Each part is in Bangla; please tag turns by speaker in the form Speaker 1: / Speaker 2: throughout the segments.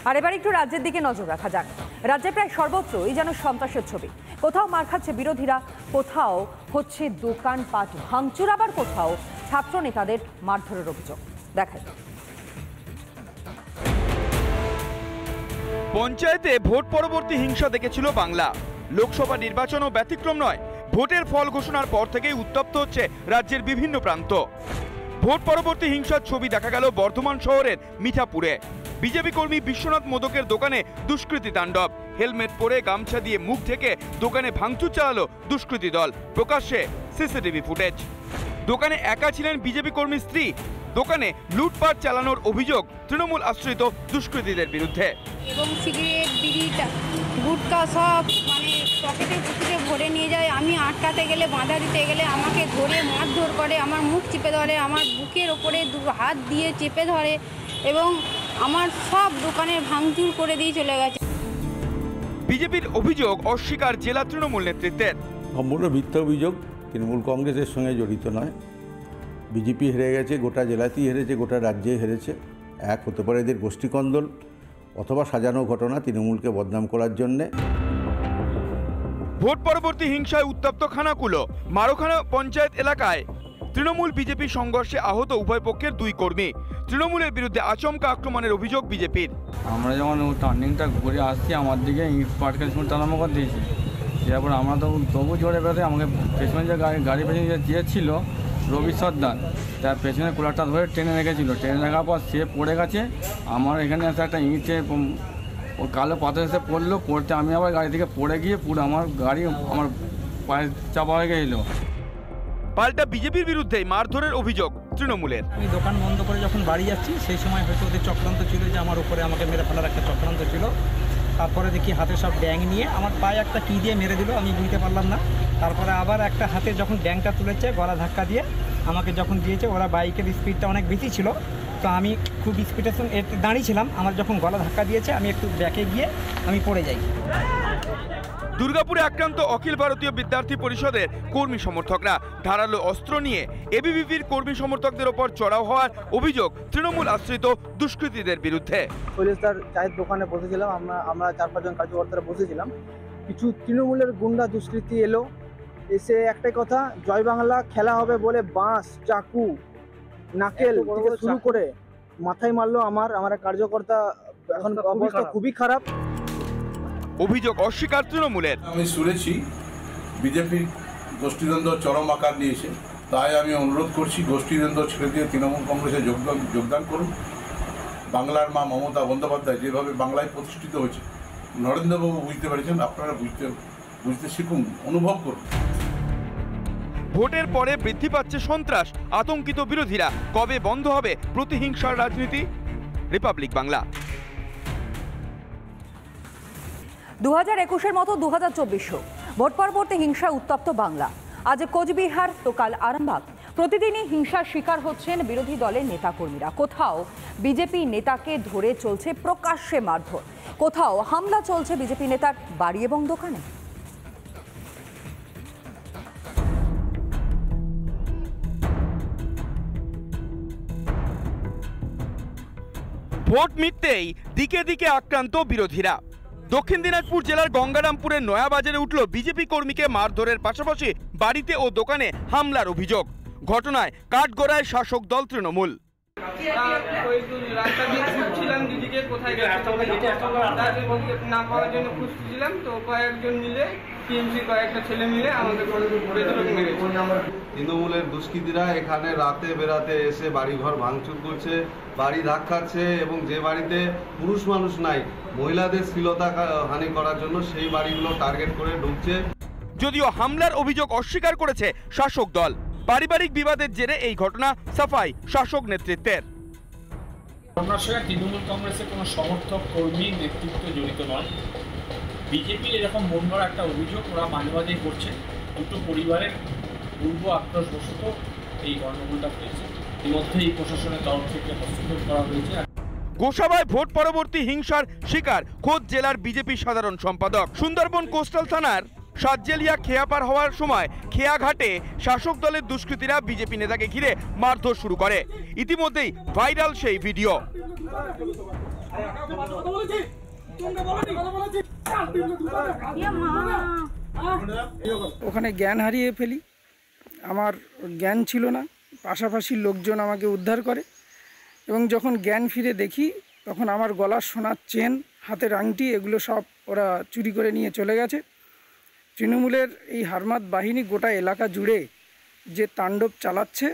Speaker 1: আর এবার একটু রাজ্যের দিকে নজর রাখা যাক। রাজ্যে প্রায় সর্বত্রই যেন সন্ত্রাসের ছবি। কোথাও মার খাচ্ছে বিরোধীরা, কোথাও হচ্ছে দোকানপাট ভাঙচুর, আবার কোথাও ছাত্র নেতাদের মারধরের অভিযোগ। দেখাই।
Speaker 2: পঞ্চায়েতে ভোট পরবর্তী হিংসা দেখেছিল বাংলা। লোকসভা নির্বাচনও ব্যতিক্রম নয়। ভোটের ফল ঘোষণার পর থেকেই উত্তপ্ত হচ্ছে রাজ্যের বিভিন্ন প্রান্ত। ভোট পরবর্তী হিংসার ছবি দেখা গেল বর্ধমান শহরের মিঠাপুরে। বিজেপি কর্মী বিশ্বনাথ মোদকের দোকানে দুষ্কৃতী তাণ্ডব। হেলমেট পরে গামছা দিয়ে মুখ ঢেকে দোকানে ভাঙচুর চালালো দুষ্কৃতী দল। প্রকাশ্যে সিসিটিভি ফুটেজ। দোকানে একা ছিলেন বিজেপি কর্মীর স্ত্রী। দোকানে লুটপাট চালানোর অভিযোগ তৃণমূল আশ্রিত দুষ্কৃতীদের বিরুদ্ধে।
Speaker 3: এবং সিগারেট, বিড়ি, গুটকা সব পকেটে পুকুরে ভরে নিয়ে যায়। আমি আটকাতে গেলে, বাঁধা দিতে গেলে আমাকে ধরে মারধর করে, আমার মুখ চেপে ধরে, আমার বুকের ওপরে হাত দিয়ে চেপে ধরে এবং আমার সব দোকানের ভাঙচুর করে দিয়ে চলে গেছে।
Speaker 2: বিজেপির অভিযোগ অস্বীকার জেলা তৃণমূল নেতৃত্বের।
Speaker 4: সম্পূর্ণ মিথ্যা অভিযোগ। তৃণমূল কংগ্রেসের সঙ্গে জড়িত নয়। বিজেপি হেরে গেছে, গোটা জেলাতেই হেরেছে, গোটা রাজ্যে হেরেছে। এক হতে পারে এদের গোষ্ঠীকন্দল অথবা সাজানো ঘটনা তৃণমূলকে বদনাম করার জন্যে।
Speaker 2: ভোট পরবর্তী হিংসায় উত্তপ্ত খানাকুলো। মারোখানা পঞ্চায়েত এলাকায় তৃণমূল বিজেপি সংঘর্ষে আহত উভয় পক্ষের দুই কর্মী। তৃণমূলের বিরুদ্ধে আচমকা আক্রমণের অভিযোগ বিজেপির।
Speaker 5: আমরা যখন টার্নিংটা ঘুরে আসছি, আমার দিকে ইট পাটকেল টানামো করে দিয়েছি। এরপর আমরা তো তবু জোরে বেরোতে আমাকে পেছনে যে গাড়ি পেছনে যে ছিল রবি সর্দার, তার পেছনে কুলারটা ধরে টেনে রেখেছিল। টেনে রাখার পর সে পড়ে গেছে। আমার এখানে এসে একটা ইঁটে ও কালো পাথর এসে পড়লো। পড়তে আমি আবার গাড়ি থেকে পড়ে গিয়ে পুরো আমার গাড়ি আমার পায়ে চাপা হয়ে গেছিল।
Speaker 2: পাল্টা বিজেপির বিরুদ্ধে মারধরের অভিযোগ তৃণমূলের।
Speaker 6: আমি দোকান বন্ধ করে যখন বাড়ি যাচ্ছি সেই সময় হয়তো ওদের চক্রান্ত ছিল যে আমার উপরে আমাকে মেরে ফেলার একটা চক্রান্ত ছিল। তারপরে দেখি হাতে সব ড্যাং নিয়ে আমার পায়ে একটা কী দিয়ে মেরে দিল, আমি বুঝতে পারলাম না। তারপরে আবার একটা হাতে যখন ড্যাংটা তুলেছে গলা ধাক্কা দিয়ে আমাকে যখন দিয়েছে, ওরা বাইকের স্পিডটা অনেক বেশি ছিল, তো আমি খুব স্পিডের সঙ্গে দাঁড়িয়েছিলাম। আমার যখন গলা ধাক্কা দিয়েছে আমি একটু ব্যাকে গিয়ে আমি পড়ে যাই।
Speaker 2: দুর্গাপুরে আক্রান্ত অখিল ভারতীয় বিদ্যার্থী পরিষদের কর্মী সমর্থকরা ধারালো অস্ত্র নিয়ে এবিভিপির কর্মী সমর্থকদের ওপর চড়াও হওয়ার অভিযোগ তৃণমূল আশ্রিত দুষ্কৃতীদের বিরুদ্ধে।
Speaker 7: শৈলেশদার চায়ের দোকানে বসেছিলাম, আমরা 4-5 জন কার্যকর্তারা বসেছিলাম। কিছু তৃণমূলের গুন্ডা দুষ্কৃতী এলো, এসে একটাই কথা, জয় বাংলা খেলা হবে বলে বাঁশ, চাকু, নাকেল থেকে শুরু করে মাথায় মারলো আমার কার্যকর্তা। এখন অবস্থা খুবই খারাপ।
Speaker 2: অভিযোগ অস্বীকার তৃণমূলের।
Speaker 8: আমি শুনেছি বিজেপির গোষ্ঠীদ্বন্দ্ব চরম আকার নিয়েছে, তাই আমি অনুরোধ করছি গোষ্ঠীদ্বন্দ্ব ছেড়ে দিয়ে তৃণমূল কংগ্রেসে যোগদান করুন। বাংলার মা মমতা বন্দ্যোপাধ্যায় যেভাবে বাংলায় প্রতিষ্ঠিত হয়েছে, নরেন্দ্রবাবু বুঝতে পেরেছেন, আপনারা বুঝতে শিখুন, অনুভব করুন।
Speaker 2: ভোটের পরে বৃদ্ধি পাচ্ছে সন্ত্রাস, আতঙ্কিত বিরোধীরা। কবে বন্ধ হবে প্রতিহিংসার রাজনীতি? রিপাবলিক বাংলা।
Speaker 1: 2021-এর মতো 2024 ভোট পরবর্তী হিংসায় উত্তপ্ত বাংলা। আজ কোচবিহার তো কাল আরামবাগ। প্রতিদিনই হিংসার শিকার হচ্ছেন বিরোধী দলের নেতাকর্মীরা। কোথাও বিজেপি নেতাকে ধরে চলছে প্রকাশ্যে মারধর, কোথাও হামলা চলছে বিজেপি নেতার বাড়ি এবং দোকানে।
Speaker 2: ভোট মিটতেই দিকে দিকে আক্রান্ত বিরোধীরা। দক্ষিণ দিনাজপুর জেলার গঙ্গারামপুরের নয়াবাজারে উঠল বিজেপি কর্মীকে মারধরের পাশাপাশি বাড়িতে ও দোকানে হামলার অভিযোগ। ঘটনায় কাঠগড়ায় শাসক দল তৃণমূল।
Speaker 9: রাস্তা দিয়ে ছুটছিলাম, দিদিকে কোথায় না পাওয়ার জন্য খুঁজছিলাম, তো কয়েকজন মিলে টিএমসি কয়েকটা ছেলে মিলে আমাদের
Speaker 10: তৃণমূলের দুষ্কৃতীরা এখানে রাতে বেরাতে এসে বাড়িঘর ভাঙচুর করছে, বাড়ি ধাক্কাচ্ছে এবং যে বাড়িতে পুরুষ মানুষ নাই, মহিলাদের শ্লীলতা হানি করার জন্য সেই বাড়িগুলো টার্গেট করে ঢুকছে।
Speaker 2: যদিও হামলার অভিযোগ অস্বীকার করেছে শাসক দল। পারিবারিক বিবাদের জেরে এই ঘটনা, সাফাই শাসক নেতৃত্বের।
Speaker 11: ঘটনার সঙ্গে তৃণমূল কংগ্রেসের কোনো সমর্থক, কর্মী, নেতৃত্ব জড়িত নয়। বিজেপির এরকম মনগড়া একটা অভিযোগ ওরা মাঝে মাঝেই করছে। দুটো পরিবারের পূর্ব আক্রোশবশত এই গণ্ডগোলটা হয়েছে। ইতিমধ্যেই প্রশাসনের তরফ থেকে হস্তক্ষেপ করা হয়েছে।
Speaker 2: গোসাবায় ভোট পরবর্তী হিংসার শিকার খোদ জেলার বিজেপি সাধারণ সম্পাদক। সুন্দরবন কোস্টাল থানার সাতজেলিয়া খেয়া পার হওয়ার সময় খেয়া ঘাটে শাসক দলের দুষ্কৃতীরা বিজেপি নেতাকে ঘিরে মারধর শুরু করে। ইতিমধ্যেই ভাইরাল সেই ভিডিও।
Speaker 12: ওখানে জ্ঞান হারিয়ে ফেলি, আমার জ্ঞান ছিল না, পাশাপাশি লোকজন আমাকে উদ্ধার করে এবং যখন জ্ঞান ফিরে দেখি তখন আমার গলার সোনার চেন, হাতের আংটি এগুলো সব ওরা চুরি করে নিয়ে চলে গেছে। তৃণমূলের এই হারমাত বাহিনী গোটা এলাকা জুড়ে যে তাণ্ডব চালাচ্ছে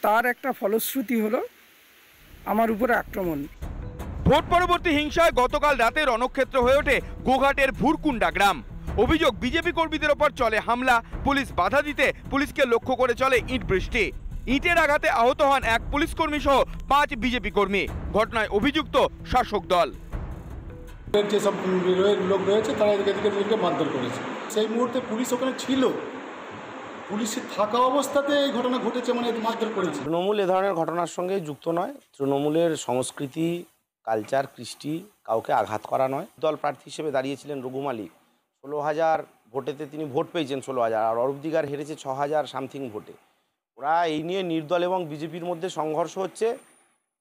Speaker 12: তার একটা ফলশ্রুতি হলো আমার উপরে আক্রমণ।
Speaker 2: ভোট পরবর্তী হিংসায় গতকাল রাতে রণক্ষেত্র হয়ে ওঠে গোঘাটের ভুরকুন্ডা গ্রাম। অভিযোগ, বিজেপি কর্মীদের ওপর চলে হামলা, পুলিশ বাধা দিতে পুলিশকে লক্ষ্য করে চলে ইট বৃষ্টি। ইটের আঘাতে আহত হন এক পুলিশ কর্মী সহ 5 বিজেপি কর্মী। ঘটনায় অভিযুক্ত শাসক দল।
Speaker 13: যেসব লোক রয়েছে তারা এদিকে মারধর করেছে। সেই মুহূর্তে পুলিশ ওখানে ছিল, পুলিশের থাকা অবস্থাতে এই ঘটনা ঘটেছে, মানে মারধর করেছে।
Speaker 14: তৃণমূল এ ধরনের ঘটনার সঙ্গে যুক্ত নয়। তৃণমূলের সংস্কৃতি, কালচার, কৃষ্টি কাউকে আঘাত করা নয়। দল প্রার্থী হিসেবে দাঁড়িয়েছিলেন রঘু মালিক, 16,000 ভোটেতে তিনি ভোট পেয়েছেন 16,000, আর অরূপ দিগার হেরেছে 6,000 সামথিং ভোটে। ওরা এই নিয়ে নির্দল এবং বিজেপির মধ্যে সংঘর্ষ হচ্ছে,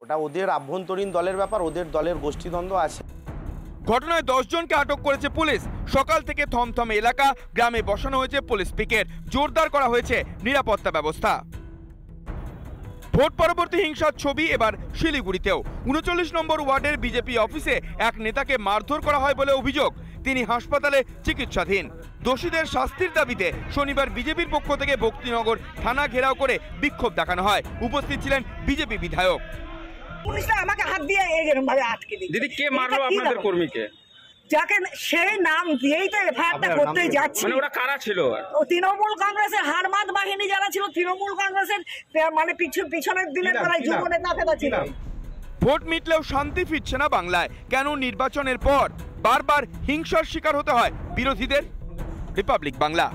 Speaker 14: ওটা ওদের আভ্যন্তরীণ দলের ব্যাপার, ওদের দলের গোষ্ঠীদ্বন্দ্ব আছে।
Speaker 2: ঘটনায় 10 জনকে আটক করেছে পুলিশ। সকাল থেকে থমথমে এলাকা, গ্রামে বসানো হয়েছে পুলিশ পিকেট, জোরদার করা হয়েছে নিরাপত্তা ব্যবস্থা। ভোট পরবর্তী হিংসার ছবি এবার শিলিগুড়িতেও। 39 নম্বর ওয়ার্ডের বিজেপি অফিসে এক নেতাকে মারধর করা হয় বলে অভিযোগ। তিনি হাসপাতালে চিকিৎসাধীন। দোষীদের শাস্তির দাবিতে শনিবার বিজেপির পক্ষ থেকে ভক্তিনগর থানা ঘেরাও করে বিক্ষোভ দেখানো হয়। উপস্থিত ছিলেন বিজেপি বিধায়ক।
Speaker 15: পুলিশরা আমাকে হাত দিয়ে এরকম ভাবে আটকে দিয়েছে।
Speaker 16: দিদি, কে মারলো আপনাদের কর্মীকে?
Speaker 15: যাকে সেই নাম দিয়েই তো এফআইআরটা করতে যাচ্ছে।
Speaker 16: মানে ওরা কারা ছিল?
Speaker 15: ও তৃণমূল কংগ্রেসের হারমাত বাহিনী যারা ছিল, তৃণমূল কংগ্রেসের মানে পিছনের দিনের তারা জীবনের নেতা ছিল।
Speaker 2: ভোট মিটলেও শান্তি ফিরছে না বাংলায়। কেন নির্বাচনের পর বারবার হিংসার শিকার হতে হয় বিরোধীদের? রিপাবলিক বাংলা।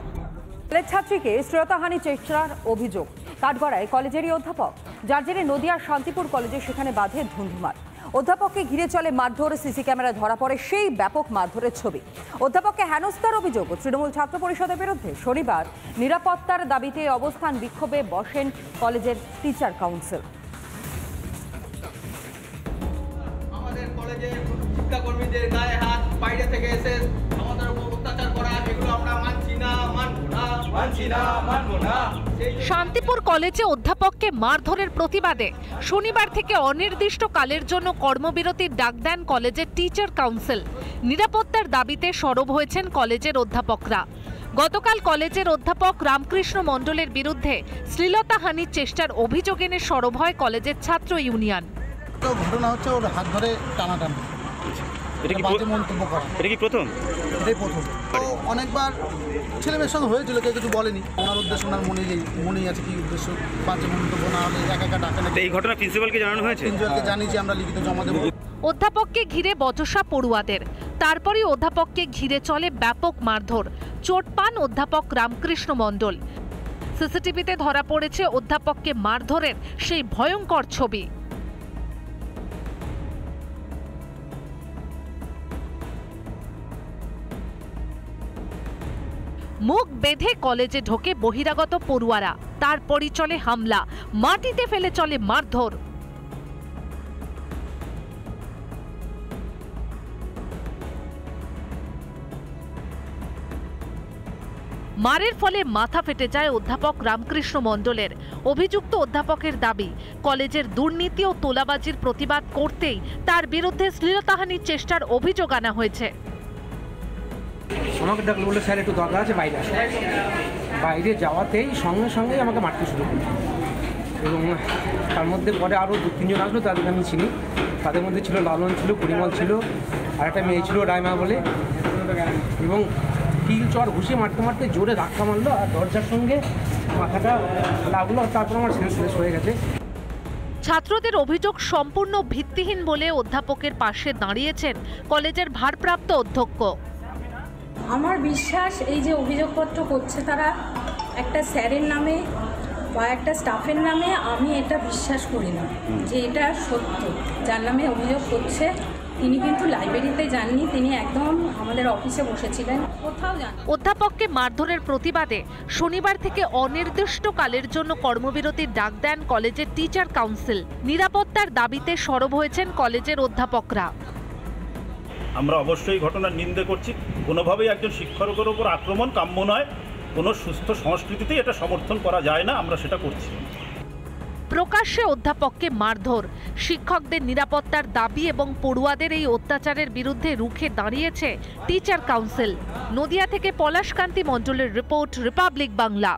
Speaker 1: কলেজ ছাত্রীকে শ্লীলতাহানি চেষ্টার অভিযোগ। কাঠগড়ায় কলেজেরই অধ্যাপক, যার জেরে নদিয়ার শান্তিপুর কলেজে সেখানে বাঁধে ধুন্ধুমার। অধ্যাপককে ঘিরে চলে মারধর, সিসি ক্যামেরায় ধরা পড়ে সেই ব্যাপক মারধরের ছবি। অধ্যাপককে হেনস্থার অভিযোগ তৃণমূল ছাত্র পরিষদের বিরুদ্ধে। শনিবার নিরাপত্তার দাবিতে অবস্থান বিক্ষোভে বসেন কলেজের টিচার কাউন্সিল।
Speaker 9: আমাদের কলেজে শিক্ষাকর্মীদের গায়ে হাত, বাইরে থেকে এসে আমাদের উপর অত্যাচার করা, এগুলো আমরা মানছি না, মানবো না।
Speaker 17: শান্তিপুর কলেজে অধ্যাপককে মারধরের প্রতিবাদে শনিবার থেকে অনির্দিষ্টকালের জন্য কর্মবিরতির ডাক দেন কলেজের টিচার কাউন্সিল। নিরাপত্তার দাবিতে সরব হয়েছেন কলেজের অধ্যাপকরা। গতকাল কলেজের অধ্যাপক রামকৃষ্ণ মণ্ডলের বিরুদ্ধে শ্লীলতাহানির চেষ্টার অভিযোগ এনে সরব হয় কলেজের ছাত্র ইউনিয়ন।
Speaker 13: ঘটনা হচ্ছে ওর হাত ধরে টানাটানি, মন্তব্য করা।
Speaker 16: এটা কি প্রথম?
Speaker 13: এটাই প্রথম। অনেকবার ছেলেমেয়ের সঙ্গে হয়েছিল, কেউ কিছু বলেনি। ওনার উদ্দেশ্য ওনার মনেই আছে কি উদ্দেশ্য, বাজে মন্তব্য না হলে একা ডাকা না।
Speaker 16: এই ঘটনা প্রিন্সিপালকে জানানো হয়েছে?
Speaker 13: প্রিন্সিপালকে জানিয়েছি, আমরা লিখিত জমা দেবো।
Speaker 17: অধ্যাপককে ঘিরে বচসা পড়ুয়াদের, তারপরই অধ্যাপককে ঘিরে চলে ব্যাপক মারধর। চোট পান অধ্যাপক রামকৃষ্ণ মণ্ডল। সিসিটিভিতে ধরা পড়েছে অধ্যাপককে মারধরের সেই ভয়ঙ্কর ছবি। মুখ বেঁধে কলেজে ঢোকে বহিরাগত পড়ুয়ারা, তারপরই চলে হামলা, মাটিতে ফেলে চলে মারধর। মারের ফলে মাথা ফেটে যায় অধ্যাপক রামকৃষ্ণ মণ্ডলের। অভিযুক্ত অধ্যাপকের দাবি, কলেজের দুর্নীতি ও তোলাবাজির প্রতিবাদ করতেই তার বিরুদ্ধে শ্লীলতাহানির চেষ্টার অভিযোগ আনা হয়েছে।
Speaker 6: আমাকে ডাকলো, বলে স্যার একটু দরকার আছে, বাইরে আসো। বাইরে যাওয়াতেই সঙ্গে সঙ্গেই আমাকে মারতে শুরু করলো এবং তার মধ্যে পরে আরও 2-3 জন আসলো, তাদের আমি চিনি। তাদের মধ্যে ছিল লালন, ছিল পরিমল, ছিল আর একটা মেয়ে ছিল রায়মা বলে, এবং কিল চর ঘুষে মারতে মারতে জোরে ধাক্কা মারলো আর দরজার সঙ্গে মাথাটা লাগলো। তারপর আমার শেষ হয়ে গেছে।
Speaker 17: ছাত্রদের অভিযোগ সম্পূর্ণ ভিত্তিহীন বলে অধ্যাপকের পাশে দাঁড়িয়েছেন কলেজের ভারপ্রাপ্ত অধ্যক্ষ।
Speaker 3: আমার বিশ্বাস এই যে অভিযোগপত্র করছে তারা একটা স্যারের নামে বা একটা স্টাফের নামে, আমি এটা বিশ্বাস করি না যে এটা সত্য। যার নামে অভিযোগ করছে
Speaker 18: তিনি কিন্তু লাইব্রেরিতে যাননি, তিনি একদম আমাদের অফিসে বসেছিলেন, কোথাও যান।
Speaker 17: অধ্যাপককে মারধরের প্রতিবাদে শনিবার থেকে অনির্দিষ্টকালের জন্য কর্মবিরতির ডাক দেন কলেজের টিচার কাউন্সিল। নিরাপত্তার দাবিতে সরব হয়েছেন কলেজের অধ্যাপকরা।
Speaker 19: আমরা অবশ্যই ঘটনার নিন্দা করছি। কোনোভাবেই একজন শিক্ষকের ওপর আক্রমণ কাম্য নয়। কোনো সুস্থ সংস্কৃতিতেই এটা সমর্থন করা যায় না, আমরা সেটা করছি।
Speaker 17: প্রকাশ্যে অধ্যাপককে মারধর, শিক্ষকদের নিরাপত্তার দাবি এবং পড়ুয়াদের এই অত্যাচারের বিরুদ্ধে রুখে দাঁড়িয়েছে টিচার কাউন্সিল। নদিয়া থেকে পলাশকান্তি মণ্ডলের রিপোর্ট, রিপাবলিক বাংলা।